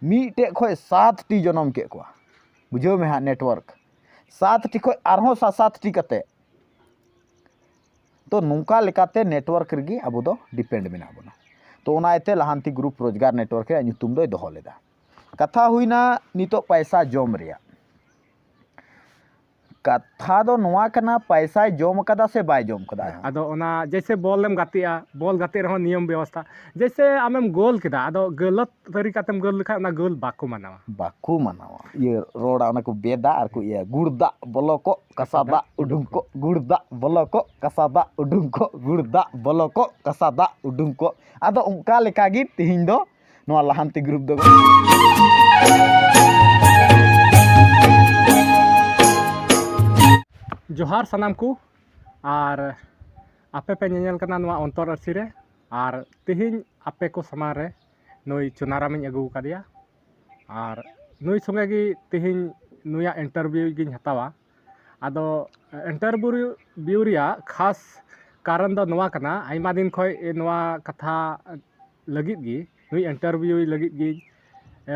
मीटे खोय 7 टी जन्म के को बुझे में हाँ नेटवर्क 7 टी खोय आरहों 7 टी कते तो नौका लेकाते नेटवर्क रगी अब दो डिपेंड मेना बना तो ओनाते लहांती ग्रुप रोजगार नेटवर्क रे ᱧᱩᱛᱩᱢ दोय दोहो लेदा कथा हुईना नितो पैसा जम रिया कथा दो नोआ कना पैसा जम कदा से बाय जम कदा अदो ओना जैसे बॉलम गातिया बॉल गाते रहो नियम व्यवस्था जैसे आमेम गोल किदा अदो गलत तरीका तेम गोल लिखा ना गोल बाको मनावा ये रोड़ा ओना को बेदा आर को ये गुड़दा बलको कसादा उडुंको गुड़दा बलको कसादा उडुंको गुड़दा बलको कसादा उडुंको अदो उनका लेका गी तिहिं दो नोआ लहांती ग्रुप दो जोहार सानाम को और आपे पे नेल कना नोआ अंतर अर्सी रे और तिहिं आपे को समान रे नई चुनाराम अगू कदिया और नई संगे गी तिहिं नुया इंटरव्यू गिन हतावा आदो इंटरव्यू रिया खास कारण दो नोआ कना आइमा दिन खय नोआ कथा लगित गी नुई इंटरव्यू लगित गी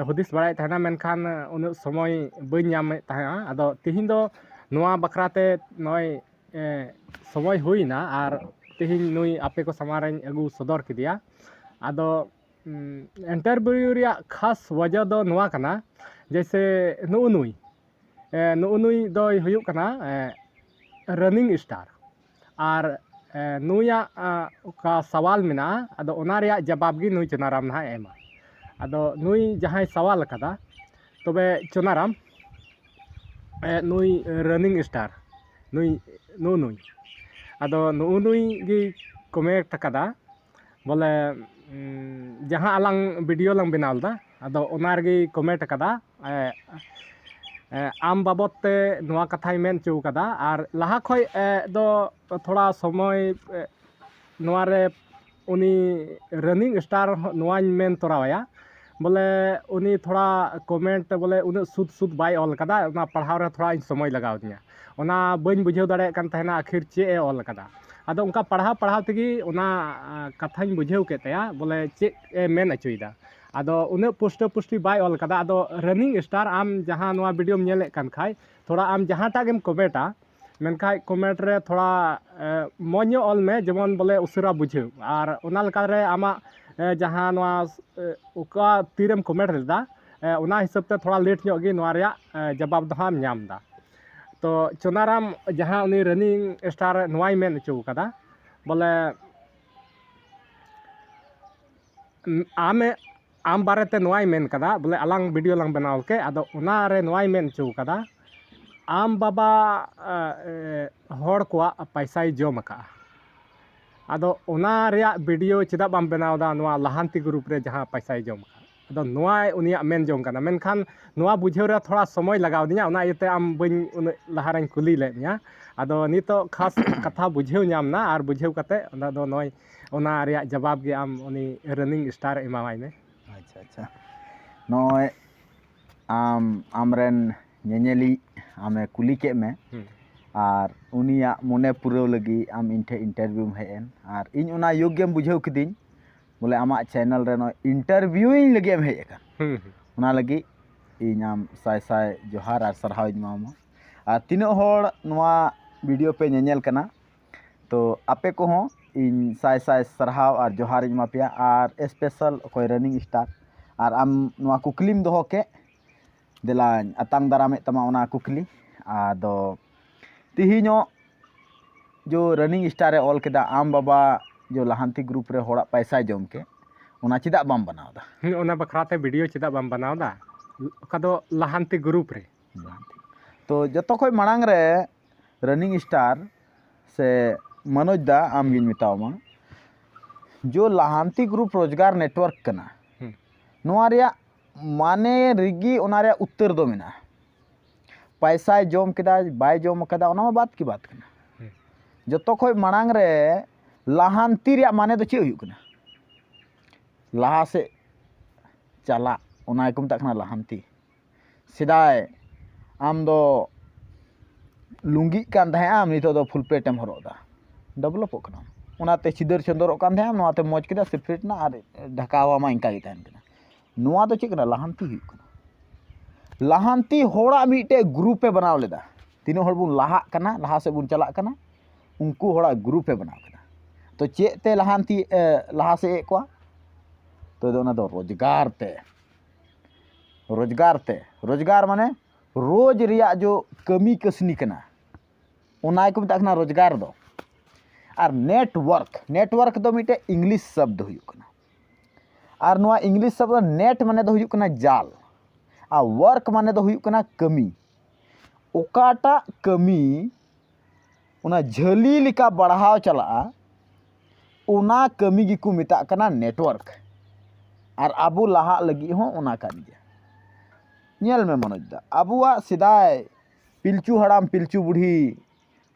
हुदिस बड़ाय तहना मेनखान उन समय बइन नामे तहना आदो तिहिं दो नोआ बखराते नय समय हुईना और तिहिं नुई आपे को समारें अगू सदर किदिया आदो इंटरव्यू रिया खास वजह दो नोआ कना जैसे नुई दो हुयुक कना रनिंग स्टार और नुया का सवाल मेना आदो ओना रिया जवाब गी नुई चुनाराम ना एमा आदो नुई जहां सवाल कदा तबे चुनाराम नुई रनिंग स्टार नुई आदो नुई गी कमेंट कदा बोले जहां अलंग वीडियो लंग बनावदा आदो ओनार गी कमेंट कदा आम बाबत ते नोआ कथाई मेन चौ कदा और लहा खय दो थोड़ा समय नोआ रे उनी रनिंग स्टार नोआ मेन तोरावया बोले उनी थोड़ा कमेंट बोले उन सुद बाय ऑल कदा उना पढ़ाव रे थोड़ा समय लगाव दिया उना बइन बुझेव दाड़े कान तहना आखिर चे ए ऑल कदा आदो उनका पढ़ाव तगी उना कथाኝ बुझेव केतया बोले चे ए मेन अचुइदा आदो उन पुष्टि बाय ऑल कदा आदो रनिंग स्टार आम जहां नोआ वीडियो नेले कान खाय थोड़ा आम जहां टागेम कमेंटा मेनखाय कमेंट रे थोड़ा मौन्य ऑल में जेमन बोले उसरा बुझेव और उना लका रे आमा जहां नोआ उका तीरम कमेंट लेदा उना हिसाब ते थोड़ा लेट ᱧᱚᱜ गे नोआ रिया जवाब दो हम ᱧᱟᱢदा तो चुनाराम जहां उनी रनिंग स्टार नोआई मेन चौ कदा बोले आम बारेते नोआई मेन कदा बोले अलंग वीडियो लंग बनाव के आदो उना रे नोआई मेन चौ कदा आम बाबा हर कोआ पैसाई जम का आदो उना रिया वीडियो चेदा बाम बनावदा नोआ लहांती ग्रुप रे जहां पैसाई जम का आदो नोआ उनिया मेन जम कना मेनखान नोआ बुझेव रे थोड़ा समय लगाव दिया उना इते आम बइन उन लहाराኝ कुली लेनिया आदो नितो खास कथा बुझेव नामना और बुझेव कते उना दो नय उना रिया जवाब गे आम उनी रनिंग स्टार एमावाई में अच्छा नय आमरेन नेनेली आमे कुली के में और उनिया मने पुरव लगी आम इनठे इंटरव्यू हेन और इन उना योग्यम बुझेव किदिन बोले आमा चैनल रे नो इंटरव्यूइंग लगे हम हेज उना लगी इन आम साय साय जोहार और सरहाव मामा और तीनों होड़ नोआ वीडियो पे नेनेल कना तो आपे को हो इन साय साय सरहाव और जोहार मापिया और स्पेशल कोई रनिंग स्टार और आम नोआ कुकलीम दोहो के दिलान अतांग दारामे तमा उना कुकली आदो तिहिñो जो रनिंग स्टार रे ऑल केदा आम बाबा जो लहांती ग्रुप रे होड़ा पैसा जम के उना चिदा बाम बनावदा उना बखराते वीडियो चिदा बाम बनावदा कदो लहांती ग्रुप रे तो जतो कोई मांग रे रनिंग स्टार से मनोज दा आम गिन मितावमा जो लहांती ग्रुप रोजगार नेटवर्क कना नोआ रिया माने रिगी उना रिया उत्तर दो मेना पैसा जम केदा बाय जम कदा उना बात की बात कना जतो कोई मांग रे लहांती रिया माने दो चे हुयुक कना लहा से चला उना को मता कना लहांती सिदाय आम दो लुंगी कान थाय आम नितो दो फुल पेट एम हरोदा डेवलप कना उनाते चिदर चंदर कान थाय नोआते मौज केदा सेपरेट ना और ढकावा मा इंका गे तहन कना नोआ दो चेक कना लाहांती हुई कना लाहांती होड़ा मीटे ग्रुप पे बनाव लेदा तीनों हड़ बुन लाहा कना लाहा से बुन चला कना उनको होड़ा ग्रुप पे बनाव कना तो चेक ते लाहांती लाहा से को तो दो ना दो रोजगार ते माने रोज रिया जो कमी कसनी कना उनाय को मिता कना रोजगार दो और नेटवर्क दो मिटे इंग्लिश शब्द हुई कना और नोआ इंग्लिश शब्द नेट माने दो हुई कना जाल आ वर्क माने दो हुई कना कमी ओकाटा कमी उना झली लिका बढ़ाव चला उना कमी गी को मिता कना नेटवर्क और आबू लाहा लगी हो उना कान गया नेल में मनोज दा आबुआ सिदाय पिलचू हड़ाम पिलचू बुढ़ी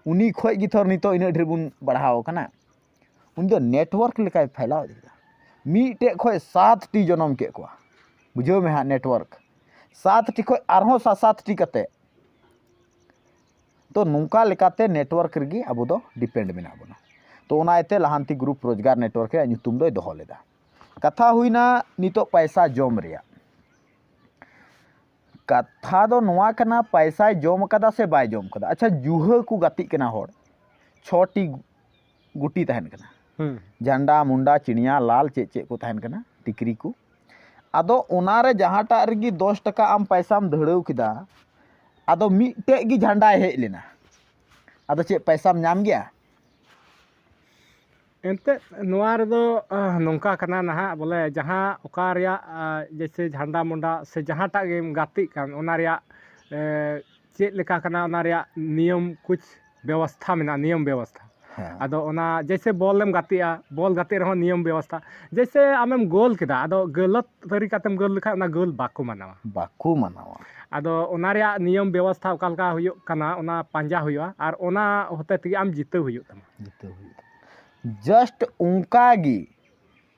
उनी खोज गी थोर नितो इन ढेर बुन बढ़ाव कना उन दो नेटवर्क लेकाय फैलाव दिदा मीटे खोज 7 टी जन्म के को बुझो में हा नेटवर्क 7 टी खोज आरहो 7 टी कते तो नुका लेकाते नेटवर्क रगी आबो दो डिपेंड मेना बना तो उनाते लाहांती ग्रुप रोजगार नेटवर्क रे नुतुम दो दोहो लेदा कथा हुईना नितो पैसा जम रिया कथा दो नोआ कना पैसा जम कदा से बाय जम कदा अच्छा जुहा को गति कना होड़ 6टी गुटी तहन कना झंडा मुंडा चिड़िया लाल चे को तहन कना टिकरी को आदो उनारे जहाटा रगी 10 टका आम पैसा धड़ाव किदा आदो मिटे गी झंडा हेज लेना आदो चे पैसा नाम गया एनते नोआ रे दो नोंका कना नहा बोले जहाँ ओका रिया जैसे झंडा मुंडा से जहाँटा गेम गाती कान ओना रिया चेक लेका कना ओना रिया नियम कुछ व्यवस्था में नियम व्यवस्था आदो ओना जैसे बॉलम गातिया बॉल गाते रहो नियम व्यवस्था जैसे आमेम गोल किदा आदो गलत तरीका तेम गोल लिखा ओना गोल बाको मनावा आदो ओना रिया नियम व्यवस्था ओकालका हुयो कना ओना पांजा हुयो और ओना होते तगी आम जीते हुयो तमा जस्ट उनकागी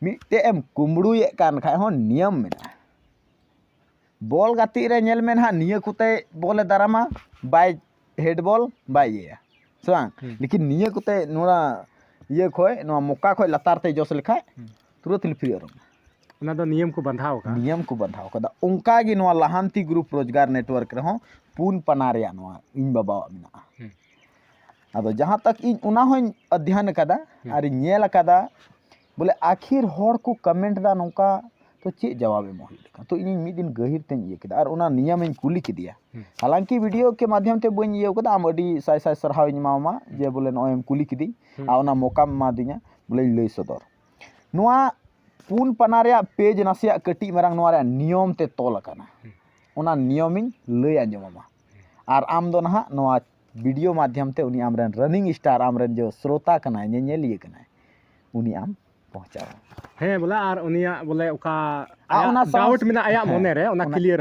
मिटे एम कुमड़ुए कान खाय हो नियम मेना बॉल गाती रे नेल में हा निया कुते बॉल दारामा बाय हेड बॉल बाय ये सांग लेकिन निया कुते नोरा ये खोय नो मौका खोय लतार ते जोस लिखा तुरंत फ्री और ओना दो नियम को बंधाव कदा उनकागी नो लाहांती ग्रुप रोजगार नेटवर्क रहो पून पनारिया नो इन बाबा मिना अब जहाँ तक इन उना हों अध्ययन कदा और नेल कदा बोले आखिर होड़ को कमेंट दा नौका तो चे जवाब एम हुई तो इन मिद दिन गहिर ते ये कदा और उना नियम इन कुली किदिया हालांकि वीडियो के माध्यम ते बन ये कदा आम अडी साय साय सरहाव मामा जे बोले नोय एम कुली किदी आ उना मौका मा दिया बोले लई सदर नोआ पून पनारिया पेज नासिया कटी मरंग नोआ रे नियम ते तोल कना उना नियम इन लई आंजमामा और आम दो ना नोआ वीडियो माध्यम ते उनी आमरन रनिंग स्टार आमरन जो श्रोता कना नेलिए कना उनी आम पहुंचा हे बोला और उनिया बोले ओका डाउट मिना आया मने रे ओना क्लियर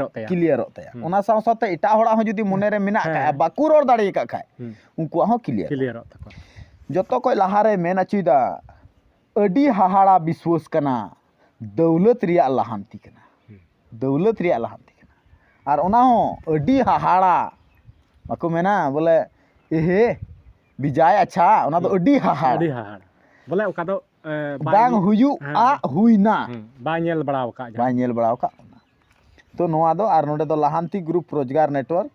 होतया ओना साव साथे इटा होड़ा हो जदी मने रे मिना का बाकू रोड दाड़ी का खाय उनको हो क्लियर होता जतो कोई लहारे मेन अचुदा अडी हाहाड़ा विश्वास कना दौलत रिया लाहांती कना और ओना हो अडी हाहाड़ा बाको मेना बोले एहे बिजाय अच्छा ओना दो अडी हाहाड़ा बोले ओका दो बांग हुयु आ हुइना बाñel बड़ाव का तो नोआ दो और नोडे दो लाहांती ग्रुप रोजगार नेटवर्क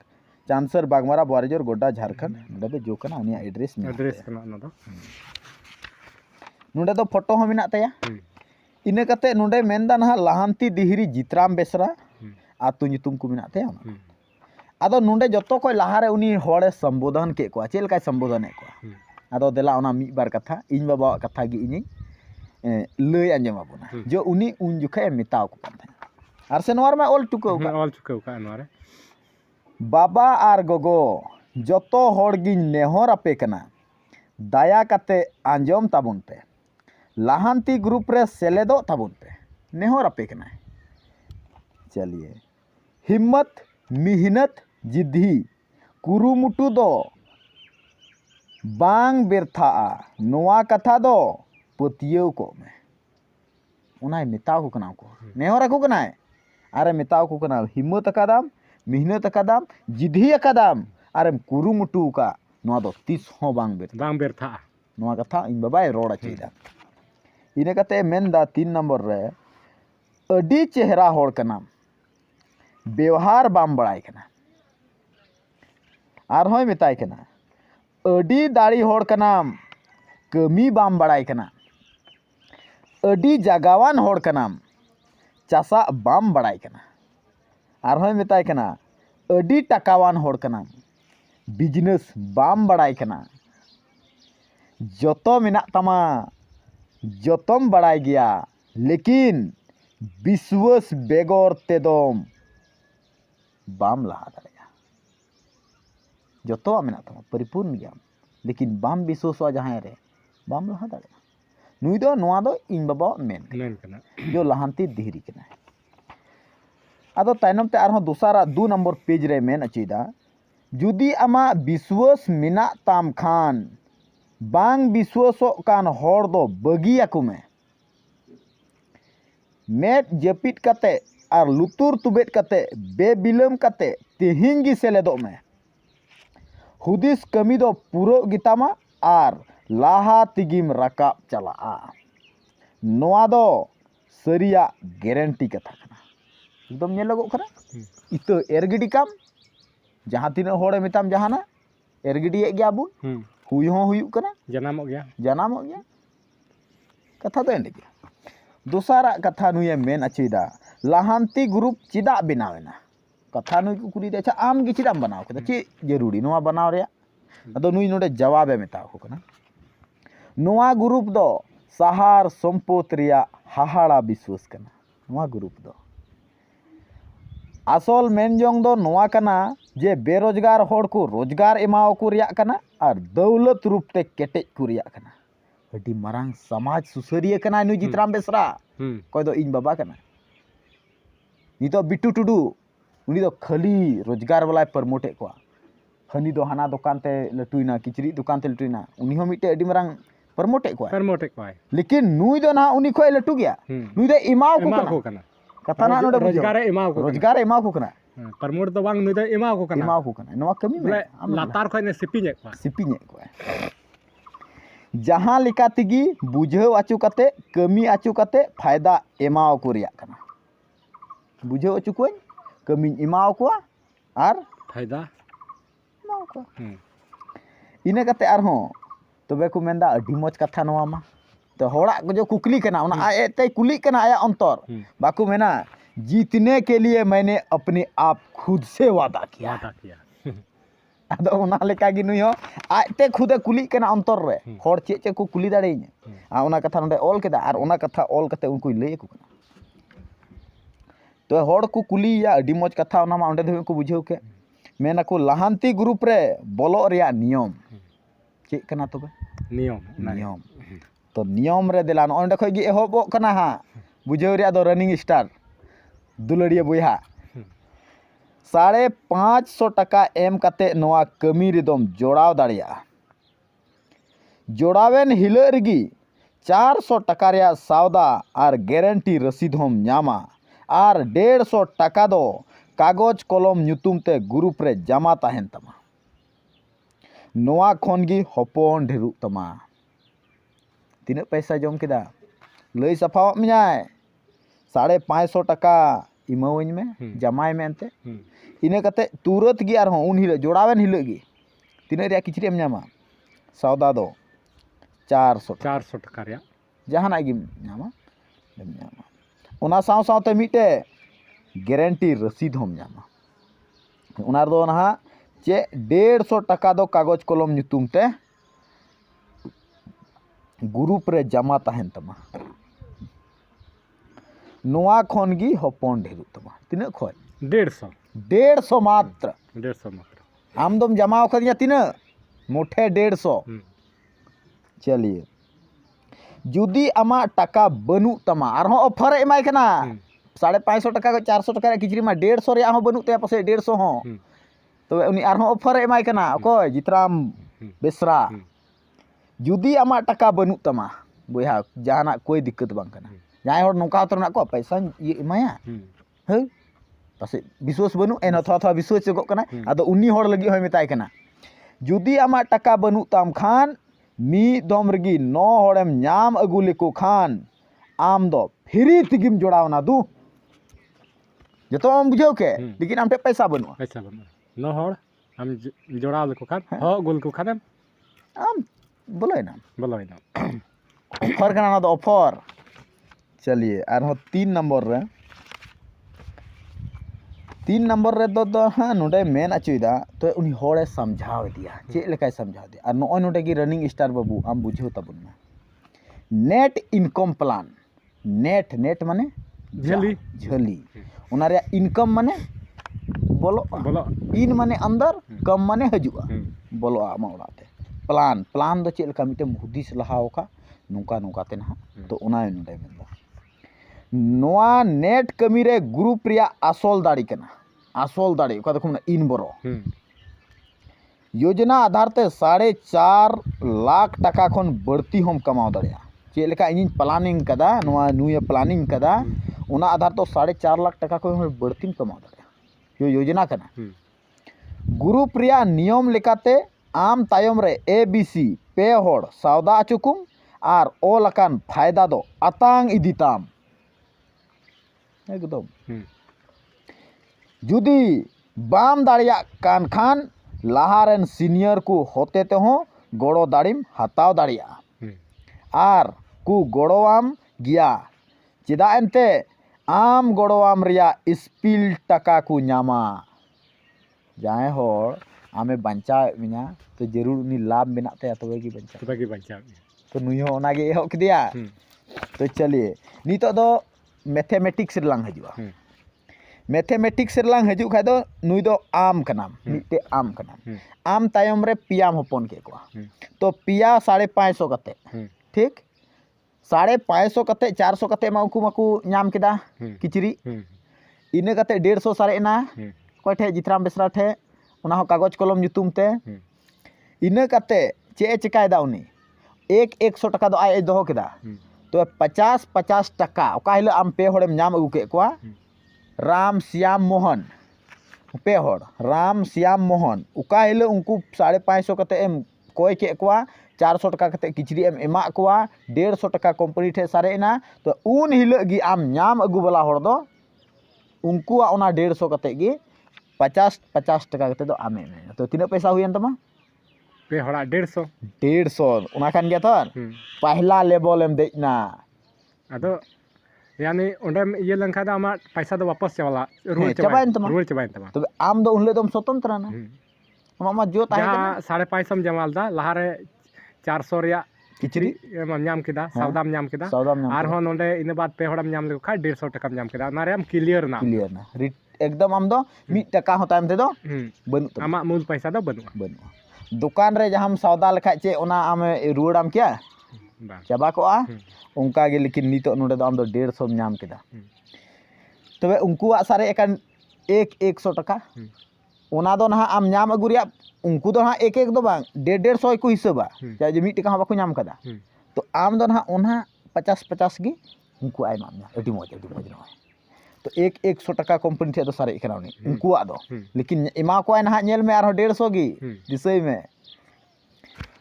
चांसर बागमारा बोरेजोर गोड्डा झारखंड नोडे दो जो कना उनिया एड्रेस कना ओना दो नोडे दो फोटो हो मिना तया इने कते नोडे मेनदा ना लाहांती दिहिरी जितराम बेसरा आतु नितुम को मिना तया आदो नोडे जतो कोई लहारे उनी होड़े संबोधन के को चेल का संबोधन ए को आदो देला ओना मी बार कथा इन बाबा कथा गी इनी लय आंजमा बोना जो उनी उन जुखे मिताव को था आर से नोर में ऑल टुको का नोरे बाबा आर गोगो जतो होड़ गी नेहर आपे कना दाया कते आंजम ताबुन पे लाहांती ग्रुप रे सेलेदो ताबुन पे नेहर आपे कना चलिए हिम्मत मेहनत जिद्दी कुरुमुटु दो बांग बेरथा नोआ कथा दो पतियो को में उनाय मिताव को कना को नेहर को कना अरे मिताव को कना हिम्मत अकादाम मेहनत अकादाम जिद्दी अकादाम अरे कुरुमुटु का नोआ दो 30 हो बांग बेरथा नोआ कथा इन बाबाय रोड चेदा इने कते मेनदा 3 नंबर रे अडी चेहरा होड़ कनाम व्यवहार बाम बड़ाई कना आर होय मेताय कना अडी दाड़ी होड़ कनाम कमी बाम बड़ाई कना अडी जागावान होड़ कनाम चासा बाम बड़ाई कना आर होय मेताय कना अडी टाकावान होड़ कनाम बिजनेस बाम बड़ाई कना जोतो मेना तमा जोतोम बड़ाई गया लेकिन विश्वास बेगोर तेदोम बाम लहा दाड़ेगा जोतो मेना तमा परिपूर्ण गया लेकिन बाम विश्वास जहां रे बाम लहा दाड़ेगा नुई दो नोआ दो इन बाबा मेन कना जो लहांती दिहरी कना आदो तायनम ते आरहों दूसरा 2 नंबर पेज रे मेन अचीदा जुदी आमा विश्वास मेना ताम खान बांग विश्वासो कान होड़ दो बगियाकु में मेट जपिट कते और लुतुर तुबेट कते बेबिलम कते तिहिंग गी सेलेदो में हुदिस कमी दो पुरो गितामा और लाहा तिगिम रकाब चला नोआ दो सरिया गारंटी कथा कना एकदम नेलगो कना इतो एरगिडी काम जहां तीन होड़े मिताम जहाना एरगिडी गया बुन हुई हो हुई कना जनामो गया कथा तो एंडे गया दूसरा कथा नुए मेन अचीदा लाहांती ग्रुप चिदा बनावेना कथा नुई को कुली दे अच्छा आम गी चिदाम बनाव कदा चे जरूरी नोआ बनाव रे अदो नुई नोडे जवाब मेताव को कना नोआ ग्रुप दो सहार संपत रिया हाहाड़ा विश्वास कना नोआ ग्रुप दो आसल मेनजोंग दो नोआ कना जे बेरोजगार होड़ को रोजगार एमाव को रिया कना और दौलत रूप ते केटेज को रिया कना अडी मरांग समाज सुसरिया कना नु जितराम बेसरा कोई दो इन बाबा कना नी तो बिट्टू टुडू उनी दो खाली रोजगार वाला प्रमोटे को हनी दो हाना दुकान ते लटुइना किचरी दुकान ते लटुइना उनी हो मिटे अडी मरांग प्रमोटे को लेकिन नुई दो ना उनी खोय लटू गया नुई दो इमाव को कना कथा ना नोडे रोजगार एमाव को कना प्रमोट दो बांग नुई दो इमाव को कना नोआ कमी में लातार खोय ने सिपिने को जहां लिका तिगी बुझाव आचु कते कमी आचु कते फायदा एमाव को रिया कना बुझाव आचु कोई कमी एमाव को और फायदा एमाव को इने कते आरहों तबे को मेंदा अडी मोज कथा नोआ मा तो होड़ा जो कुकली कना उना आते कुली कना आया अंतर बाकू मेना जीतने के लिए मैंने अपने आप खुद से वादा किया अदो उना लेका गी नुई हो आते खुदे कुली कना अंतर रे होड़ चे चे को कुली दाड़ेኝ आ उना कथा नोडे ऑल केदा और उना कथा ऑल कते उनको लई को कना तो होड़ को कुली या अडी मोज कथा उना मा ओंडे धे को बुझाव के मेना को लाहांती ग्रुप रे बोलो रिया नियम चे कना तबे नियम तो नियम रे दिलान ओंडे खय गी एहोबो कना हा बुझाव रिया दो रनिंग स्टार दुलड़िया बुया 550 टका एम कते नोआ कमी रेदम जोड़ाव दाड़िया जोड़ावेन हिला रगी 400 टका रिया सौदा और गारंटी रसीद हम नामा और 150 टका दो कागज कलम नुतुम ते ग्रुप रे जमा ताहेन तमा नोआ खनगी हपन ढेरु तमा तीना पैसा जम केदा लई सफाव मियाय 550 टका इमावኝ में जमाय में अंते इने कते तुरत गी आर उन हिल जोड़ावेन हिल गी तीना रिया किचरी एम नामा सौदा दो 400 टका रिया जहाना गी नामा उना साव सावते मिटे गारंटी रसीद हम नामा उना दो ना चे 150 टका दो कागज कलम नुतुम ते ग्रुप रे जमा ताहेन तमा नोआ खनगी हपन ढेरु तमा तीना खय 150 मात्र आम दम जमा खदिया तीना मोठे 150 चलिए जुदी आमा टका बनु तमा और हो ऑफर एमाय कना 550 टका को 400 टका किचरी मा 150 रे हो बनु ते पासे 150 हो तो उनी और हो ऑफर एमाय कना ओकोय जितराम बेसरा जुदी आमा टका बनु तमा बोया जहाना कोई दिक्कत बांग कना जाय होड़ नोका तो ना को पैसा ये एमाया हे पासे विश्वास बनु एन थोड़ा थोड़ा विश्वास जगो कना आदो उनी होड़ लगी होय मेताय कना जुदी आमा टका बनु ताम खान मी दम रगी 9 होड़ेम नाम अगु लेको खान आम दो फ्री तिगिम जोड़ावना दू जो आम बुझाव के हम्म। लेकिन आम ठे पैसा बनवा पैसा बना नो हड़ हम जोड़ा लेको खान हो गुल को खान आम बोले ना बोलो ना ऑफर करना ना तो ऑफर चलिए और 3 नंबर रे 3 नंबर रे तो हाँ नोडे मेन अचुदा तो उनी होड़े समझाव दिया चेक लेकाय समझाव दिया और नॉय नोडे की रनिंग स्टार बाबू आम बुझो तबन में net income plan net net माने झली झली उना रे इनकम माने बोलो बोलो इन माने अंदर कम माने हजुआ बोलो आमा ओराते प्लान प्लान दो चेक लेका मिटे हुदिस लहाव का नुका नुका ते ना तो उना नोडे मेनदा नोआ नेट कमी रे ग्रुप रिया आसल दाड़ी कना आसल दाड़ी ओका देखो ना इन बरो योजना आधार ते 4.5 लाख टका खन बढ़ती हम कमाव दाड़िया चेक लेका इन प्लानिंग कदा नोआ नुया प्लानिंग कदा उना आधार तो 4.5 लाख टका खन बढ़ती कमाव दाड़िया यो योजना कना ग्रुप रिया नियम लेकाते आम तायम रे ABC पे होड़ सौदा अचुकुम और ओलकान फायदा दो अतांग इदिताम एकदम जुदी बाम दाड़िया कान खान लाहारेन सीनियर को होते ते हो गोड़ो दाड़िम हताव दाड़िया आर कु गोड़ोआम गिया चेदा एनते आम गोड़ोआम रिया स्पिल टका को नामा जाए होड़ आमे बंचा मिया तो जरूर उनी लाभ मेना ते तबे की बंचा तो नुई हो ओना गे एहो किदिया तो चलिए नितो दो मैथमेटिक्स लांग हजुआ मैथमेटिक्स लांग हजू खाय दो नुई दो आम कनाम मिटे आम कनाम आम तायम रे पियाम होपन के को तो पिया 550 कते ठीक 550 कते 400 कते माकू नाम केदा किचरी इने कते 150 सारे ना कोय ठे जितराम बेसरा ठे उना हो कागज कलम nyutum ते इने कते चे चिकायदा उनी 100 टका दो आय दोहो केदा तो 50 टका ओका हिलो आम पे होड़ेम नाम अगु के को राम श्याम मोहन पे होड़ राम श्याम मोहन ओका हिलो उनको 550 कते एम कोय के को 400 टका कते किचरी एम एमा को 150 टका कंपनी ठे सारे ना तो उन हिलो गी आम नाम अगु वाला होड़ दो उनको ओना 150 कते गी 50 टका कते दो आमे तो तीना पैसा हुयन तमा पे होड़ा 150 उना खान गया था पहला लेवल एम देना अदो यानी ओंडेम ये लंखा दा आमा पैसा दो वापस चला रूल चबाइन तमा तो आम दो उनले दम स्वतंत्र ना मामा जो ताहे 550 जमाल दा लहारे 400 रिया किचरी नाम केदा सौदाम नाम केदा आर हो नोंडे इन बाद पे होड़म नाम लेको खा 150 टका नाम केदा नारे हम क्लियर ना एकदम आम दो 1 टका हो टाइम ते दो बनु आमा मूल पैसा दो बनु दुकान रे जहां सौदा लेखा चे ओना आम रुआड़ाम क्या चाबा को उनका गे लेकिन नितो नोडे दो आम दो 150 नाम केदा तबे उनको सारे एकान 100 टका ओना दो ना आम नाम अगु रिया उनको दो ना एक दो बांग 150 को हिसाबा चाहे जे 1 टका हम बाको नाम कदा तो आम दो ना ओना 50 गी उनको आय मामना अडी मोज ना तो 100 टका कंपनी थे दो सारे एकना उनी उनको दो लेकिन इमा को ना नेल में आरो 150 गी दिसई में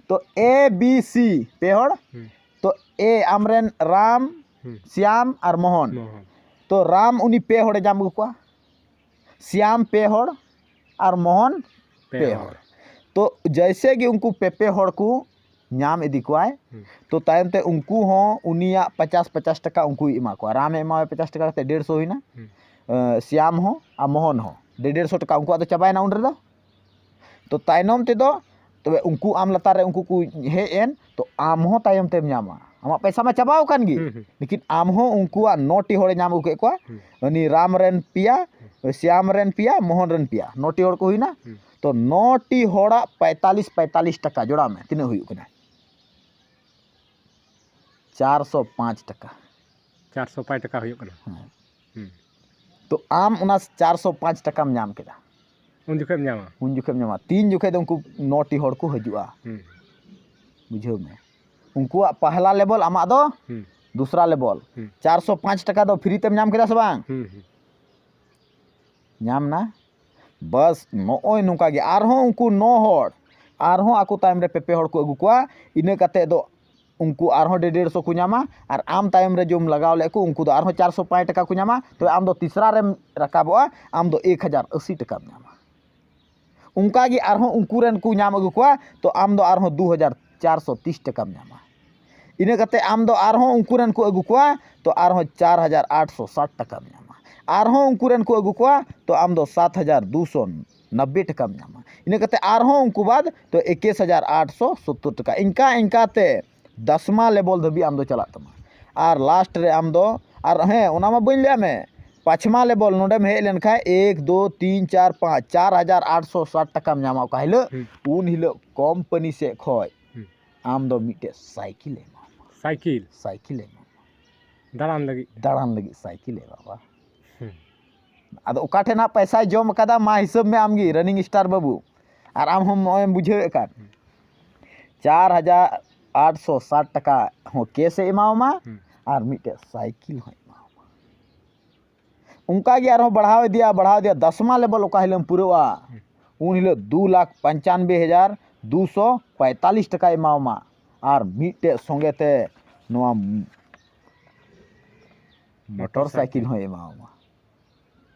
तो ABC पे होड़ तो ए आमरेन राम श्याम और मोहन तो राम उनी पे होड़े जाम को श्याम पे होड़ और मोहन पे होड़ तो जैसे कि उनको पे होड़ को नाम इदी को तो तायम ते उनको हो उनिया 50 टका उनको इमा को राम एमा 50 टका ते 150 होइना श्याम हो आ मोहन हो 150 टका उनको तो चबायना उन रे तो तायनम ते दो तबे उनको आम लतार रे उनको को हे एन तो आम हो तायम ते नामा आमा पैसा मा चबाव कान गी लेकिन आम हो उनको 9टी होड़े नाम के को अनि राम रेन पिया श्याम रेन पिया मोहन रेन पिया 9टी होड़ को हुइना तो 9टी होड़ा 45 टका जोड़ा में तिने हुई कना 405 टका 405 टका हुई कना तो आम उना 405 टका में नाम केदा उन जुखे नामा 3 जुखे दो उनको 9टी होड़ को हजुआ बुझो में उनको पहला लेवल आमा दो दूसरा लेवल 405 टका दो फ्री तेम नाम केदा से बांग नाम ना बस नोय नुका गे आर हो उनको 9 होड़ आर हो आको टाइम रे पेपे होड़ को अगु को इने कते दो उनको आरहों 150 को नामा और आम तायम रे जोम लगाव ले को उनको दो आरहों 405 टका को नामा तो आम दो तीसरा रे रकाबोआ आम दो 1080 टका नामा उनका गी आरहों उनको रेन को नाम अगु को तो आम दो आरहों 2430 टका नामा इने कते आम दो आरहों उनको रेन को अगु को तो आरहों 4860 टका नामा आरहों उनको रेन को अगु को तो आम दो 7290 टका नामा इने कते आरहों उनको बाद तो 21870 टका इनका इनकाते 10मा लेवल धबी आम दो चला तमा और लास्ट रे आम दो और हें ओना मा बइन ले में 5मा लेवल नोडे में हे लेन खाय 1 2 3 4 5 4860 टका नामा का हिलो उन हिलो कंपनी से खय आम दो मिटे साइकिल साइकिल दारान लगी साइकिल बाबा आदो ओका ठेना पैसा जम कदा मा हिसाब में आमगी रनिंग स्टार बाबू और आम हम बुझे का 4860 टका हो कैसे एमाओमा और मिटे साइकिल हो एमाओमा उनका गे आरो बढ़ाव दिया 10मा लेवल ओका हिलम पुरवा उन हिलो 2,95,245 टका एमाओमा और मिटे संगेते नोआ मोटरसाइकिल हो एमाओमा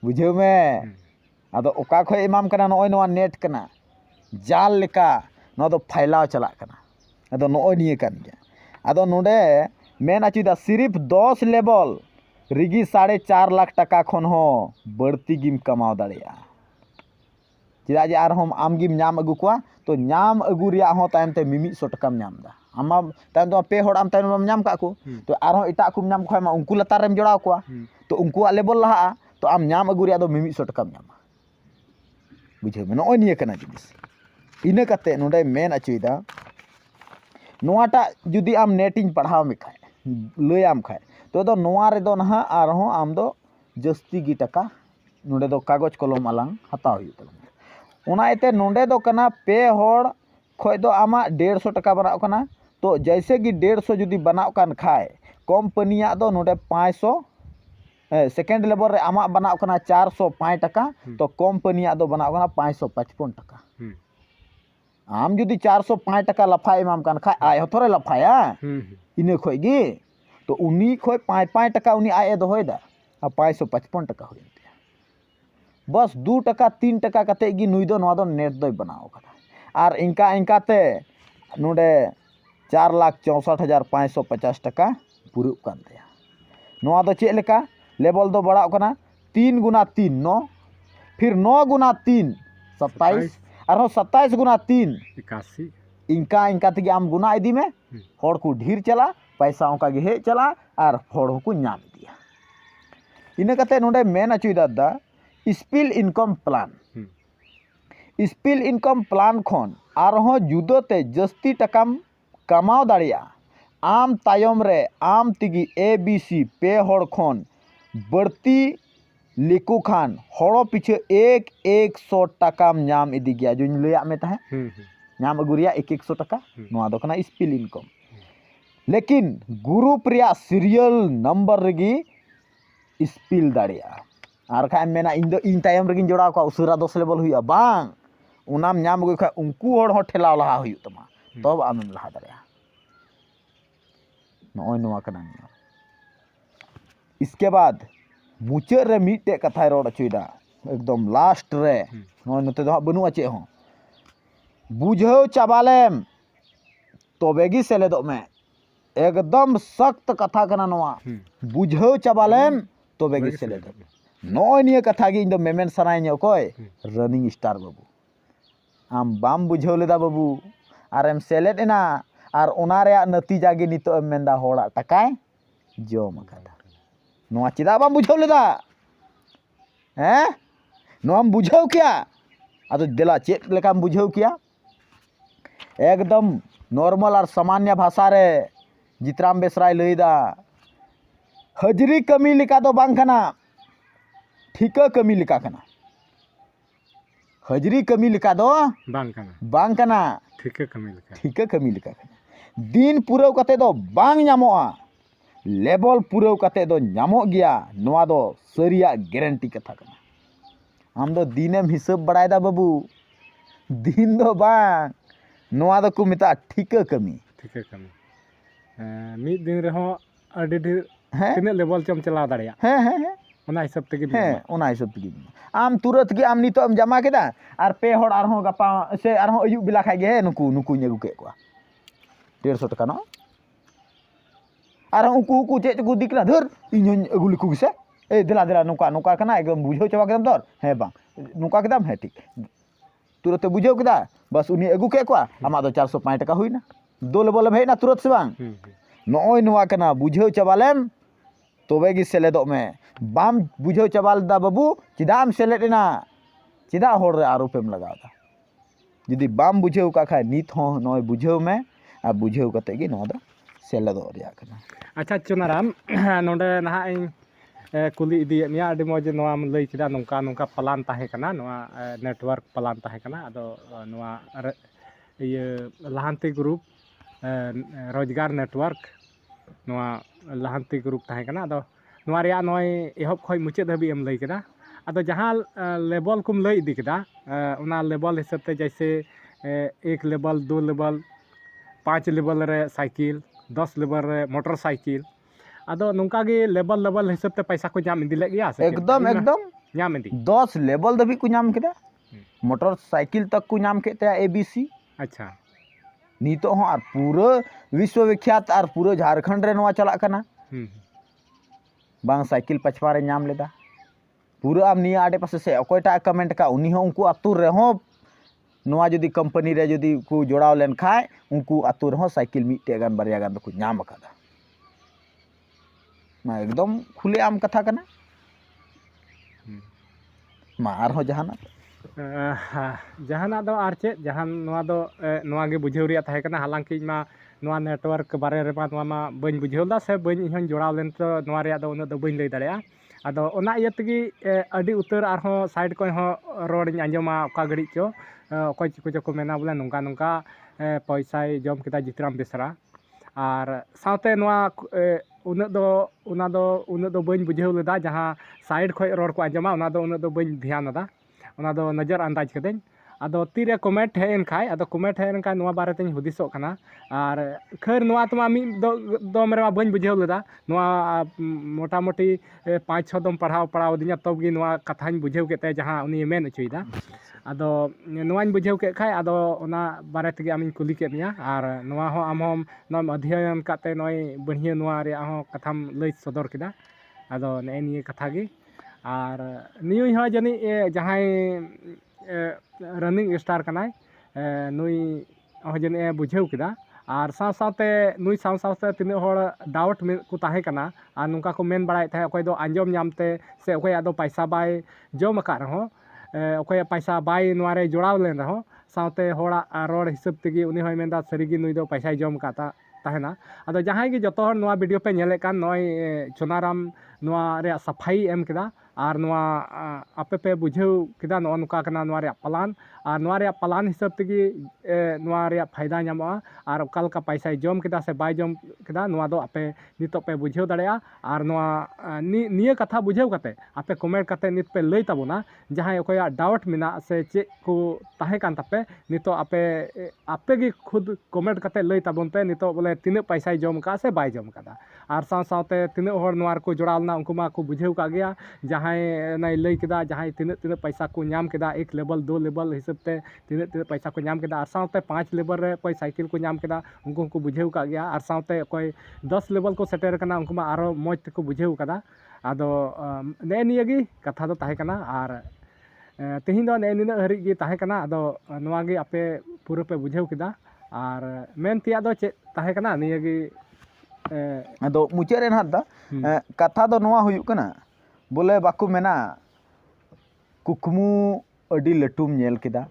बुझे में आदो ओका खय एमाम कना नोय नोआ नेट कना जाल लेका नो दो फैलाव चला कना आदो नोय निये कान गया आदो नोडे मेन आचुदा सिर्फ 10 लेवल रिगी 4.5 लाख टका खन हो बढ़ती गिम कमाव दाड़िया चिदा जे आर हम आम गिम नाम अगु कोआ तो नाम अगु रिया हो तायम ते 100 टका नाम दा आमा तायम तो पे होड़ आम तायम नाम का को तो आर हो इटा को नाम खय मा उनको लतार रेम जोड़ाव कोआ तो उनको लेवल लहा तो आम नाम अगु रिया दो 100 टका नामा बुझे में नोय निये कना जिनिस इने कते नोडे मेन अचुदा नोआटा जुदी आम नेटिंग पढ़ाव में खाए लय आम खाए तो दो नोआ रे दो नहा आर हो आम दो जस्ती गी टका नोडे दो कागज कलम आलांग हताव हुई तलम ओना एते नोडे दो कना पे होड़ खय दो आमा 150 टका बनाव कना तो जैसे कि 150 जुदी बनाव कान खाए कंपनिया दो नोडे 500 सेकेंड लेवल रे आमा बनाव कना 405 टका तो कंपनिया दो बनाव कना 555 टका आम जुदी 405 टका लफा एमाम कान खाए आय थोरे लफाया इने खय गी तो उनी खय 5 टका उनी आय दोहय दा आ 555 टका होय बस 2 टका 3 टका कते गी नुई दो नवा दो नेट दोय बनाव कदा और इनकाते नोडे 4,64,550 टका पुरुब कान तया नवा दो चेक लेका लेवल दो बढ़ाव कना 3 गुना 3 9 फिर 9 गुना 3 27 और 27 गुना 3 81 इनका तक आम गुना इदी में होड़ को ढेर चला पैसा उनका गे हे चला और होड़ को नाम दिया इने कते नोडे मेन अचुई दादा स्पिल इनकम प्लान खन आरहो जुदोते जस्ती टकाम कमाव दाड़िया आम तायम रे आम तिगी ABC पे होड़ खन बढ़ती लिकू खान होड़ो पीछे 100 टका नाम इदी गया जो लैया में ताहे नाम अगु रिया 100 टका नोआ दो कना स्पिल इनकम लेकिन ग्रुप रिया सीरियल नंबर रेगी स्पिल दाड़िया आर खाय मेना इन दो इन तायम रेगिन जोड़ाव का उसरा 10 लेवल हुआ बांग उनाम नाम अगु खाय उनको होड़ हो ठेलाव लहा हुई तमा तब आमेम लहा दाड़िया नोय नोआ कना इसके बाद मुचाद रे मिटे कथाय रोड अचुइदा एकदम लास्ट रे नोय नते दो बनु आचे हो बुझाव चाबालेम तोबेगी सेलेदो में एकदम सख्त कथा कना नोआ बुझाव चाबालेम तोबेगी सेलेदो नोय निये कथा गी इन दो मेमेन सनाय ने कोय रनिंग स्टार बाबू आम बाम बुझाव लेदा बाबू आरेम सेलेद एना और ओना रे नतीजा गे नितो एम मेंदा होड़ा टकाय जम कदा नोआ चिदा बाम बुझाव लेदा हैं नोआम बुझाव क्या आदो देला चेक लेकाम बुझाव क्या एकदम नॉर्मल और सामान्य भाषा रे जितराम बेसराय लैदा हजरी कमी लिका दो बांग कना ठिका कमी लिका कना हजरी कमी लिका दो बांग कना ठिका कमी लिका कना दिन पुराव कते दो बांग ᱧᱟᱢᱚᱜᱼᱟ लेवल पुराव कते दो ᱧᱟᱢᱚᱜ गया नोआ दो सरिया गारंटी कथा कना आम दो दिनेम हिसाब बड़ायदा बाबू दिन दो बांग नोआ दो को मिता ठिका कमी ᱢᱤᱫ ᱫᱤᱱ ᱨᱮᱦᱚᱸ ᱟᱹᱰᱤ ᱰᱷᱮᱨ ᱦᱮᱸ ᱛᱤᱱᱟᱹᱜ ᱞᱮᱵᱮᱞ ᱪᱚᱢ ᱪᱟᱞᱟᱣ ᱫᱟᱲᱮᱭᱟᱜ ᱦᱮᱸ ᱦᱮᱸ ᱦᱮᱸ ᱚᱱᱟ ᱦᱤᱥᱟᱹᱵ ᱛᱮᱜᱮ ᱦᱮᱸ ᱚᱱᱟ ᱦᱤᱥᱟᱹᱵ ᱛᱮᱜᱮ ᱟᱢ ᱛᱩᱨᱟᱹᱛ ᱜᱮ ᱟᱢ ᱱᱤᱛᱚᱜ ᱮᱢ ᱡᱟᱢᱟ ᱠᱮᱫᱟ ᱟᱨ ᱯᱮ ᱦᱚᱲ ᱟᱨᱦᱚᱸ ᱜᱟᱯᱟ ᱥᱮ ᱟᱨᱦᱚᱸ ᱟᱹᱭᱩᱵ ᱵᱮᱞᱟ ᱠᱷᱟᱡ ᱜᱮ ᱱᱩᱠᱩᱧ ᱟᱹᱜᱩ ᱠᱮᱫ ᱠᱚᱣᱟ 150 ᱴᱟᱠᱟ ᱱᱚ ᱟᱨ ᱩᱱᱠᱩ ᱪᱮᱫ ᱪᱚᱠᱚ ᱫᱤ ᱠᱟᱱᱟ ᱫᱷᱟᱹᱨ ᱤᱧ ᱦᱚᱧ ᱟᱹᱜᱩ ᱞᱮᱠᱚ ᱜᱮᱥᱮ ᱫᱮᱞᱟ ᱫᱮᱞᱟ ᱱᱚᱝᱠᱟ ᱠᱟᱱᱟ ᱮᱠᱫᱚᱢ ᱵᱩᱡᱷᱟᱹᱣ ᱪᱟᱵᱟ ᱠᱮᱫᱟᱢ ᱛᱚ ᱦᱮᱸ ᱵᱟᱝ ᱱᱚᱝᱠᱟ ᱠᱮᱫᱟᱢ ᱦᱮᱸ ᱴᱷᱤᱠ तुरंत बुझे कदा बस उन्हीं अगू के आमा 405 टका हुई ना दो लेवल में हेना तुरंत से बांग नॉय नोआ कना बुझे चाबालेम तबे गी सेलेदो में बाम बुझे चाबाल दा बाबू चिदाम सेलेदना चिदा होड़ रे आरोपेम लगादा यदि बाम बुझे का खाय नित हो नॉय बुझे में आ बुझे कते गी नोदा सेलेदो रिया कना अच्छा चुनाराम नोंडे नहा कुली इदिए निया अडी मौज नोआम लई किदा नोंका नोंका प्लान ताहे कना नोआ नेटवर्क प्लान ताहे कना अदो नोआ इये लहांती ग्रुप रोजगार नेटवर्क नोआ लहांती ग्रुप ताहे कना अदो नोआ रिया नोय एहब खय मुचे धबी एम लई किदा अदो जहां लेवल कुम लई इदी किदा उना लेवल हिसाब ते जैसे 1 लेवल 2 लेवल 5 लेवल रे साइकिल 10 लेवल रे मोटरसाइकिल अदो नोंका गे लेवल हिसाब ते पैसा को जाम इदी ले गया से एकदम जाम इदी 10 लेवल दबी को नाम केदा मोटरसाइकिल तक को नाम केते एबीसी अच्छा नितो हो और पूरा विश्व विख्यात और पूरा झारखंड रे नोआ चला कना बांग साइकिल पछवा रे नाम लेदा पूरा आम निया आडे पासे से अकोयटा कमेंट का उनी हो उनको अतुर रे हो नोआ जदी कंपनी रे जदी को जोड़ाव लेन खाय उनको अतुर हो साइकिल मिटे गान बारिया गान को नाम कदा मा एकदम खुले आम कथा कना मा आर हो जहाना जहाना दो आर चे जहान नोआ दो नोआ गे बुझेव रिया ताहे कना हालांकि मा नोआ नेटवर्क बारे रे नोआ मा बइन बुझेवदा से बइन इहन जोड़ाव लेन तो नोआ रिया दो उन दो बइन लई दाड़िया अदो ओना इया तगी अडी उतर आर हो साइड को हो रोड इन आंजमा ओका घड़ी चो ओकय चिको को मेना बोले नोंका नोंका पैसाय जम केदा जितराम बेसरा और साथे नोआ उन दो बइन बुझेव लेदा जहां साइड खय रोड को आंजमा उन दो बइन ध्यान दा उना दो नजर अंदाज कदें अदो तीरे कमेंट हेन खाय अदो कमेंट हेन खाय नोआ बारे तें हुदिसो कना और खैर नोआ तमा मी दम रे बइन बुझेव लेदा नोआ मोटा मोटी 5-6 दम पढ़ाव दिया तब गी नोआ कथाñ बुझेव केते जहां उनी मेन अचुइदा अदो नोआñ बुझेव के खाय अदो उना बारे तेगे आमिन कुली के मिया और नोआ हो आम हम नोम अध्ययन काते नोय बढ़िया नोआ रे हो कथाम लई सदर केदा अदो ने निये कथा गी और नियुई हो जनी जहां रनिंग स्टार कनाय नुई हो जने बुझेव केदा और साथ साथे नुई साथे तिने होड़ डाउट को ताहे कना और नुका को मेन बड़ाय थाहे ओकय दो आंजम नामते से ओकय आदो पैसा बाय जम का रहो ओकय पैसा बाय नोरे जोड़ाव लेन रहो साथे होड़ा रोड हिसाब तेगी उनी होय मेंदा सरीगी नुई दो पैसा जम का ताहेना अदो जहां गे जतो हर नोआ वीडियो पे नेले कान नोय चुनाराम नोआ रे सफाई एम केदा और नोआ आपे पे बुझेव केदा नो नुका कना नोआ रे प्लान हिसाब तेगी नोआ रे फायदा नामोआ और ओकाल का पैसा जम केदा से बाय जम केदा नोआ दो आपे नितो पे बुझेव दाड़ेया और नोआ निये कथा बुझेव कते आपे कमेंट कते नित पे लई ताबोना जहां ओकया डाउट मिना से चे को ताहे कान तापे नितो आपे गी खुद कमेंट कते लई ताबोन पे नितो बोले तीन पैसा जम का से बाय जम कादा और साथे तीन होड़ नोआ को जोड़ावना उनको मा को बुझेव का गया जहां नाय लई केदा जहां तीन पैसा को नाम केदा 1 लेवल 2 लेवल हिसाब ते तीन पैसा को नाम केदा और साथे 5 लेवल रे कोई साइकिल को नाम केदा उनको को बुझेव का गया और साथे कोई 10 लेवल को सेटर कना उनको मा आरो मौज ते को बुझेव कादा आदो ने नियगी कथा दो ताहे कना और तेहिं दो ने निना हरि गे ताहे कना आदो नोआ गे आपे पूरा पे बुझेव केदा और मेन तिया दो चे ताहे कना नियगी आदो मुचे रे हादा कथा दो नोआ हुयु कना बोले बाकू मेना कुकमू अडी लटूम नेल केदा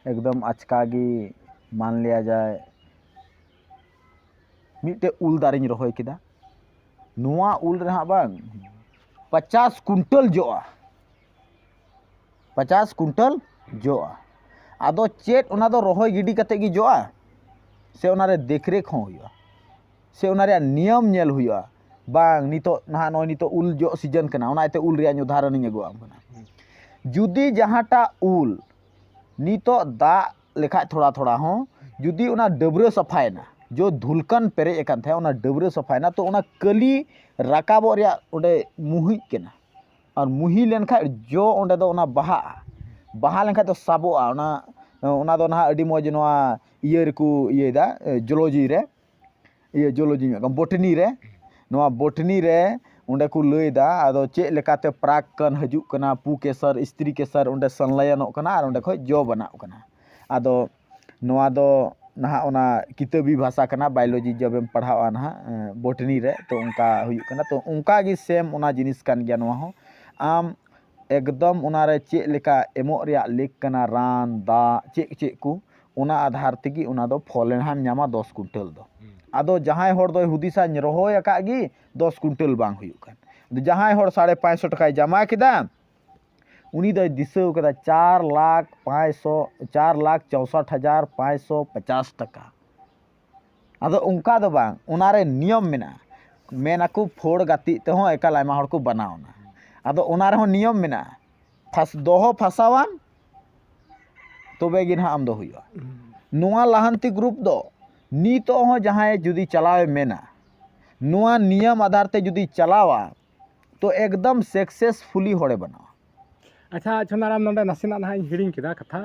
एकदम आचकागी मान लिया जाए मिटे उल दारिñ रहोय केदा नोआ उल रे हां बांग 50 कुंटल जोआ 50 कुंटल जोआ आदो चेट ओना दो रहोय गिडी कते गी जोआ से ओना रे देखरेख हो हुआ से ओना रे नियम नेल हुआ बांग नितो ना नोय नितो उल जो सीजन कना ओना एते उल रिया उदाहरण नी अगुआम कना जुदी जहाटा उल नितो दा लेखा थोड़ा थोड़ा हो जुदी ओना डबरे सफायना जो धुलकन पेरेज अकान थे ओना डबरा सफायना तो ओना कली राकाबो रिया ओंडे मुहिज केना और मुहि लेन खाय जो ओंडे दो ओना बाहा लेन खाय तो साबोआ ओना दो ना अडी मौज नोआ इये रेकु इयेदा जूलॉजी रे इये जूलॉजी बोटनी रे नोआ बोटनी रे उंडे को लैदा आदो चे लेकाते प्राक्कन हजुक कना पू केसर स्त्री केसर उंडे संलयनों कना और उंडे खय जो बनाओ कना आदो नोआ दो नहा ओना किताबी भाषा कना बायोलॉजी जब हम पढ़ावा ना बोटनी रे तो उनका हुयुक कना तो उनका गी सेम ओना जिनिस कान गया नोआ हो आम एकदम ओना रे चे लेका एमो रिया लेक कना रान दा चे को ओना आधार तेगी ओना दो फलन हम न्यामा 10 कुंटल दो आदो जहां होड़ दो हुदिसा रोहय अकागी 10 कुंटल बांग हुयुक कान जहां होड़ 550 टका जमा केदा उनी दो दिसौ कदा 4,64,550 टका आदो उनका दो बांग ओनारे नियम मेना मेनाकु फोड़ गाती ते हो एका लाइमा होड़ को बनावना आदो ओनारे हो नियम मेना फास दोहो फासावान तोबे गिन आम दो हुयुआ नोआ लाहांती ग्रुप दो नीतो हो जहां जुदी चलावे मेना नोआ नियम आधार ते जुदी चलावा तो एकदम सक्सेसफुली होड़े बनावा अच्छा छोनाराम नोंडे नासिना ना हिड़िंग किदा कथा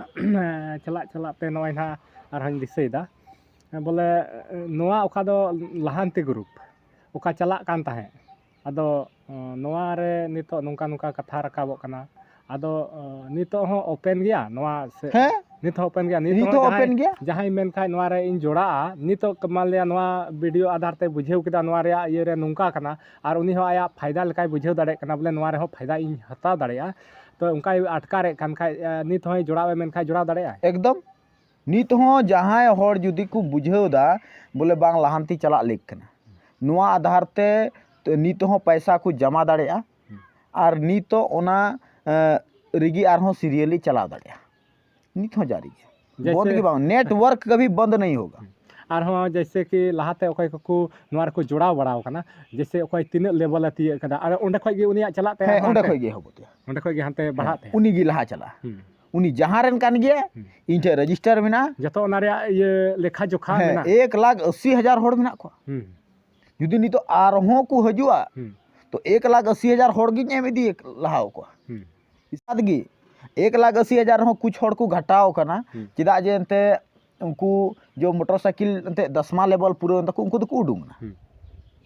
चला चला पे नोय ना आरहन दिसैदा बोले नोआ ओका दो लाहांती ग्रुप ओका चला कान ताहे आदो नोआ रे नितो नोंका नोंका कथा रकाबो कना आदो नितो हो ओपन गया नोआ से हैं नितो ओपन गया नितो ओपन गया जहां मेन खाय नोआ रे इन जोड़ा नितो कमाल लिया नोआ वीडियो आधार ते बुझेव किदा नोआ रे ये रे नोंका कना और उनी हो आया फायदा लेकाय बुझेव दाड़े कना बोले नोआ रे हो फायदा इन हता दाड़ेया तो उनका अटकारे कान खाय नित हो जोड़ावे मेन खाय जोड़ा दाड़ेया एकदम नित हो जहां होड़ जुदी को बुझेव दा बोले बांग लाहांती चला लेक कना नोआ आधार ते तो नित हो पैसा को जमा दाड़ेया और नितो ओना रिगी आरहों सीरियली चला दाड़ेया नित हो जारी है बंद की बांग नेटवर्क कभी बंद नहीं होगा और हाँ जैसे कि लहाते ओकय को नोआर को जोड़ाव बड़ाव कना जैसे ओकय तीन लेवल तिये कदा और ओंडे खय गे उनिया चलाते है ओंडे खय गे होबते ओंडे खय गे हांते बढ़ाते उनी गी लहा चला उनी जहां रेन कान गे इन चे रजिस्टर मेना जतो ओना रे ये लेखा जोखा मेना 1,80,000 होड़ मेना को जुदी नी तो आरहों को हजुआ तो 1,80,000 होड़ गी एम इदी लहाव को इसाद गी 1,80,000 हो कुछ होड़ को घटाव कना चिदा जे एंते उनको जो मोटरसाइकिल एंते 10वां लेवल पूरे उनको तो उडुंगना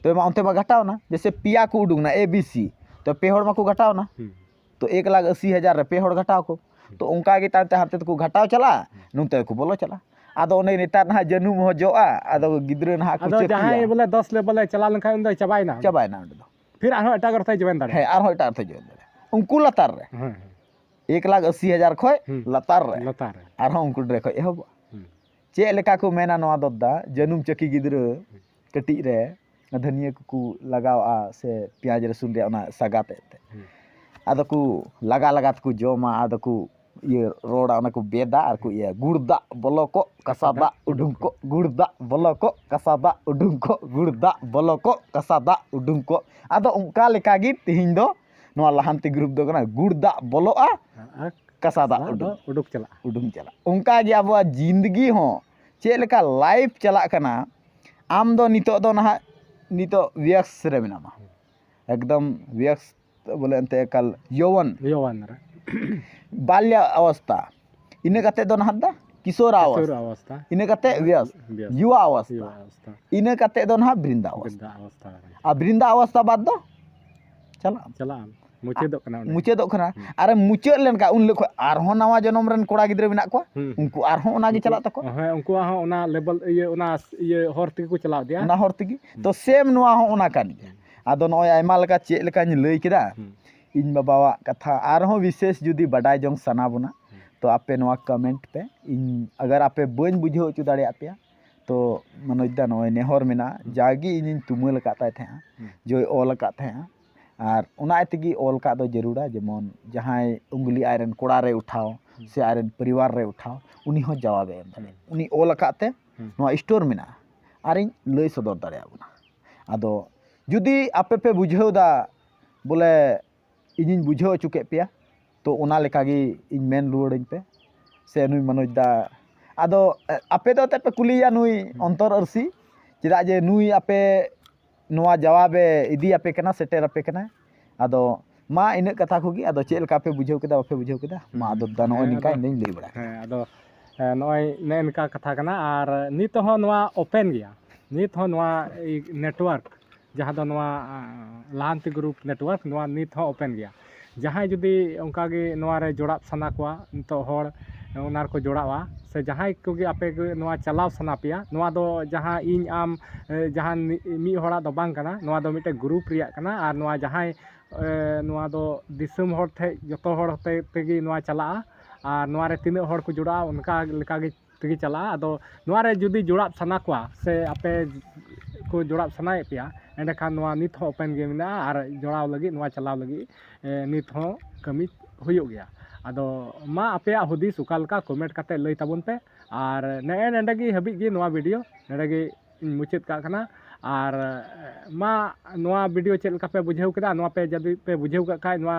तो मा उनते मा घटाव ना जैसे पिया को उडुंगना ABC तो पे होड़ मा को घटाव ना तो 1,80,000 रे पे होड़ घटाव को तो उनका गे तांते हाते को घटाव चला नुते को बोलो चला आदो ओने नेता ना जनुम हो जोआ आदो गिद्र ना को आदो जहां बोले 10 लेवल चला लखा उन चबायना ओंडे दो फिर आरो एटा करते जवेन दाड़े है आरो एटा करते जवेन दाड़े उनको लतार रे 1,80,000 खय लतार रे आरो उनको रे खय एहब चे लेका को मेना नोआ दद्दा जनुम चकी गिद्र कटी रे धनिया को लगावा से प्याज रसुन रे ओना सागाते आदो को लगा को जोमा आदो को ये रोड़ा ओना को बेदा और को ये गुड़दा बोलो को कसादा उडुंग को गुड़दा बोलो को कसादा उडुंग को गुड़दा बोलो को कसादा उडुंग को आदो उनका लेका गी तिहिं दो नोआ लाहांती ग्रुप दो कना गुड़दा बोलोआ कसादा उडुंग चला उनका गे अब जिंदगी हो चे लेका लाइफ चला कना आम दो नितो दो ना नितो व्यक्स रे मेनामा एकदम व्यक्स बोले अंते एकल यौवन रे बाल्य अवस्था इने कते दो नहदा किशोर अवस्था इने कते व्यस युवा अवस्था इने कते दो ना वृंदा अवस्था आ वृंदा अवस्था बाद दो चला मुचेदो कना अरे मुचेद लेनका उन लेखो आरहो नवा जन्म रन कोड़ा गिद्रे मेना को उनको आरहो ओना गे चला तको हे उनको हा ओना लेवल ये हर तक को चला दिया ना हर तक तो सेम नवा हो ओना कान गे आदो नय आयमा लेका चे लेका लई केदा इन बाबावा कथा आरहो विशेष जुदी बडाय जोंग सना बुना तो आपे नवा कमेंट पे इन अगर आपे बन बुझो चु दाड़े आपया तो मनोजदा नय नेहर मेना जागी इन तुमल काता थे जो ऑल का थे और उना तेगी ऑल का दो जरूरा जेमन जहां उंगली आयरन कोड़ा रे उठाओ से आयरन परिवार रे उठाओ उनी हो जवाब एम दाड़े उनी ऑल काते नवा स्टोर मेना आरिन लई सदर दाड़े आबुना आदो जुदी आपे पे बुझेव दा बोले इन बुझेव चुके पिया तो ओना लेका गी इन मेन रुवाड़िन पे से नुई मनोज दा आदो आपे दो ते पे कुलिया नुई अंतर अरसी चेदा जे नुई आपे नोआ जवाबे इदी आपे कना सेटेर आपे कना आदो मा इन कथा कोगी आदो चेल का पे बुझाव केदा बापे बुझाव केदा मा आदो दानो निका इन लई बड़ा ᱦᱮᱸ ᱟᱫᱚ ᱱᱚᱜᱼᱚᱭ ᱱᱮᱱᱠᱟ ᱠᱟᱛᱷᱟ ᱠᱟᱱᱟ ᱟᱨ ᱱᱤᱛ ᱦᱚᱸ ᱱᱚᱣᱟ ᱳᱯᱮᱱ ᱜᱮᱭᱟ ᱱᱤᱛ ᱦᱚᱸ ᱱᱚᱣᱟ ᱱᱮᱴᱣᱟᱨᱠ ᱡᱟᱦᱟᱸ ᱫᱚ ᱱᱚᱣᱟ ᱞᱟᱦᱟᱱᱛᱤ ᱜᱨᱩᱯ ᱱᱮᱴᱣᱟᱨᱠ ᱱᱚᱣᱟ ᱱᱤᱛ ᱦᱚᱸ ᱳᱯᱮᱱ ᱜᱮᱭᱟ ᱡᱟᱦᱟᱸᱭ ᱡᱩᱫᱤ ᱚᱱᱠᱟᱜᱮ ᱱᱚᱣᱟ ᱨᱮ ᱡᱚᱲᱟᱜ ᱥᱟᱱᱟ ᱠᱚᱣᱟ ᱱᱤᱛᱚᱜ ᱦᱚᱲ ᱚᱱᱟ ᱨᱮᱠᱚ ᱡᱚᱲᱟᱣᱟ ᱥᱮ ᱡᱟᱦᱟᱸᱭ ᱠᱚᱜᱮ ᱟᱯᱮ ᱱᱚᱣᱟ ᱪᱟᱞᱟᱣ ᱥᱟᱱᱟ ᱯᱮᱭᱟ ᱱᱚᱣᱟ ᱫᱚ ᱡᱟᱦᱟᱸ ᱤᱧ ᱟᱢ ᱡᱟᱦᱟᱸ ᱢᱤᱫ ᱦᱚᱲᱟᱜ ᱫᱚ ᱵᱟᱝ ᱠᱟᱱᱟ ᱱᱚᱣᱟ ᱫᱚ ᱢᱤᱫᱴᱮᱱ ᱜᱨᱩᱯ ᱨᱮᱭᱟᱜ ᱠᱟᱱᱟ ᱟᱨ ᱱᱚᱣᱟ ᱡᱟᱦᱟᱸᱭ ᱱᱚᱣᱟ ᱫᱚ ᱫᱤᱥᱚᱢ ᱦᱚᱲ ᱴᱷᱮᱡ ᱡᱚᱛᱚ ᱦᱚᱲ ᱛᱮᱜᱮ ᱱᱚᱣᱟ ᱪᱟᱞᱟᱜᱼᱟ ᱟᱨ ᱱᱚᱣᱟ ᱨᱮ ᱛᱤᱱᱟᱹᱜ ᱦᱚᱲ ᱠᱚ ᱡᱚᱲᱟᱜᱼᱟ ᱚᱱᱠᱟ ᱞᱮᱠᱟᱜᱮ ᱛᱮᱜᱮ ᱪᱟᱞᱟᱜᱼᱟ ᱟᱫᱚ ᱱᱚᱣᱟ ᱨᱮ ᱡᱩᱫᱤ ᱡᱚᱲᱟᱜ ᱥᱟᱱᱟ ᱠᱚᱣᱟ ᱥᱮ ᱟᱯᱮ ᱠᱚ ᱡᱚᱲᱟᱜ ᱥᱟᱱᱟᱭᱮᱫ ᱯᱮᱭᱟ ᱮᱸᱰᱮᱠᱷᱟᱱ ᱱᱚᱣᱟ ᱱᱤᱛ ᱦᱚᱸ ᱳᱯᱮᱱ ᱜᱮ ᱢᱮᱱᱟᱜᱼᱟ ᱟᱨ ᱡᱚᱲᱟᱣ ᱞᱟᱹᱜᱤᱫ ᱱᱚᱣᱟ ᱪᱟᱞᱟᱣ ᱞᱟᱹᱜᱤᱫ ᱱᱤᱛ ᱦᱚᱸ ᱠᱟᱹᱢᱤ ᱦᱩᱭᱩᱜ ᱜᱮᱭᱟ ᱟᱫᱚ ᱢᱟ ᱟᱯᱮᱭᱟᱜ ᱦᱩᱫᱤᱥ ᱚᱠᱟ ᱞᱮᱠᱟ ᱠᱚᱢᱮᱱᱴ ᱠᱟᱛᱮ ᱞᱟᱹᱭ ᱛᱟᱵᱚᱱ ᱯᱮ ᱟᱨ ᱱᱮᱸᱰᱮ ᱜᱮ ᱦᱟᱹᱵᱤᱡ ᱜᱮ ᱱᱚᱣᱟ ᱵᱷᱤᱰᱤᱭᱳ ᱱᱮᱸᱰᱮ ᱜᱮ ᱤᱧ ᱢᱩᱪᱟᱹᱫ ᱠᱟᱜ ᱠᱟᱱᱟ ᱟᱨ ᱢᱟ ᱱᱚᱣᱟ ᱵᱷᱤᱰᱤᱭᱳ ᱪᱮᱫ ᱞᱮᱠᱟ ᱯᱮ ᱵᱩᱡᱷᱟᱹᱣ ᱠᱮᱫᱟ ᱱᱚᱣᱟ ᱯᱮ ᱡᱩᱫᱤ ᱯᱮ ᱵᱩᱡᱷᱟᱹᱣ ᱠᱟᱜ ᱠᱷᱟᱡ ᱱᱚᱣᱟ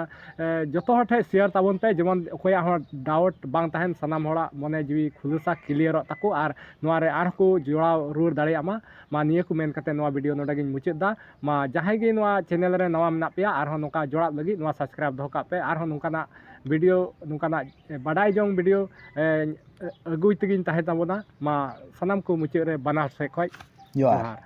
ᱡᱚᱛᱚ ᱦᱚᱲ ᱴᱷᱮᱡ ᱥᱮᱭᱟᱨ ᱛᱟᱵᱚᱱ ᱯᱮ ᱡᱮᱢᱚᱱ ᱚᱠᱚᱭᱟᱜ ᱦᱚᱸ ᱰᱟᱣᱩᱴ ᱵᱟᱝ ᱛᱟᱦᱮᱱ ᱥᱟᱱᱟᱢ ᱦᱚᱲᱟᱜ ᱢᱚᱱᱮ ᱡᱤᱣᱤ ᱠᱷᱩᱞᱟᱹᱥᱟ ᱠᱞᱤᱭᱟᱨᱚᱜ ᱛᱟᱠᱚ ᱟᱨ ᱱᱚᱣᱟ ᱨᱮ ᱟᱨᱦᱚᱸ ᱠᱚ ᱡᱚᱲᱟᱣ ᱨᱩᱣᱟᱹᱲ ᱫᱟᱲᱮᱭᱟᱜ ᱢᱟ ᱱᱤᱭᱟᱹ ᱠᱚ ᱢᱮᱱ ᱠᱟᱛᱮ ᱱᱚᱣᱟ ᱵᱷᱤᱰᱤᱭᱳ ᱱᱚᱰᱮ ᱜᱤᱧ ᱢᱩᱪᱟᱹᱫ ᱫᱟ ᱢᱟ ᱡᱟᱦᱟᱸᱭ ᱜᱮ ᱱᱚᱣᱟ ᱪᱮᱱᱮᱞ ᱨᱮ ᱱᱟᱣᱟ ᱢᱮᱱᱟᱜ ᱯᱮᱭᱟ ᱟᱨᱦᱚᱸ ᱱᱚᱝᱠᱟ ᱡᱚᱲᱟᱜ ᱞᱟᱹᱜᱤᱫ ᱱᱚᱣᱟ ᱥᱟᱵᱥᱠᱨᱟᱭᱤᱵ ᱫᱚᱦᱚ ᱠᱟᱜ ᱯᱮ ᱟᱨᱦᱚᱸ ᱱᱚᱝᱠᱟᱱᱟᱜ ᱵᱷᱤᱰᱤᱭᱳ ᱱᱚᱝᱠᱟᱱᱟᱜ ᱵᱟᱰᱟᱭ ᱡᱚᱝ ᱵᱷᱤᱰᱤᱭᱳ ᱟᱹᱜᱩᱭ ᱛᱮᱜᱤᱧ ᱛᱟᱦᱮᱸ ᱛᱟᱵᱚᱱᱟ ᱢᱟ ᱥᱟᱱᱟᱢ ᱠᱚ ᱢᱩᱪᱟᱹᱫ ᱨᱮ ᱵᱟᱱᱟᱨ ᱥᱮᱫ ᱠᱷᱚᱡ ᱡᱚᱦᱟᱨ ᱡᱚᱦᱟᱨ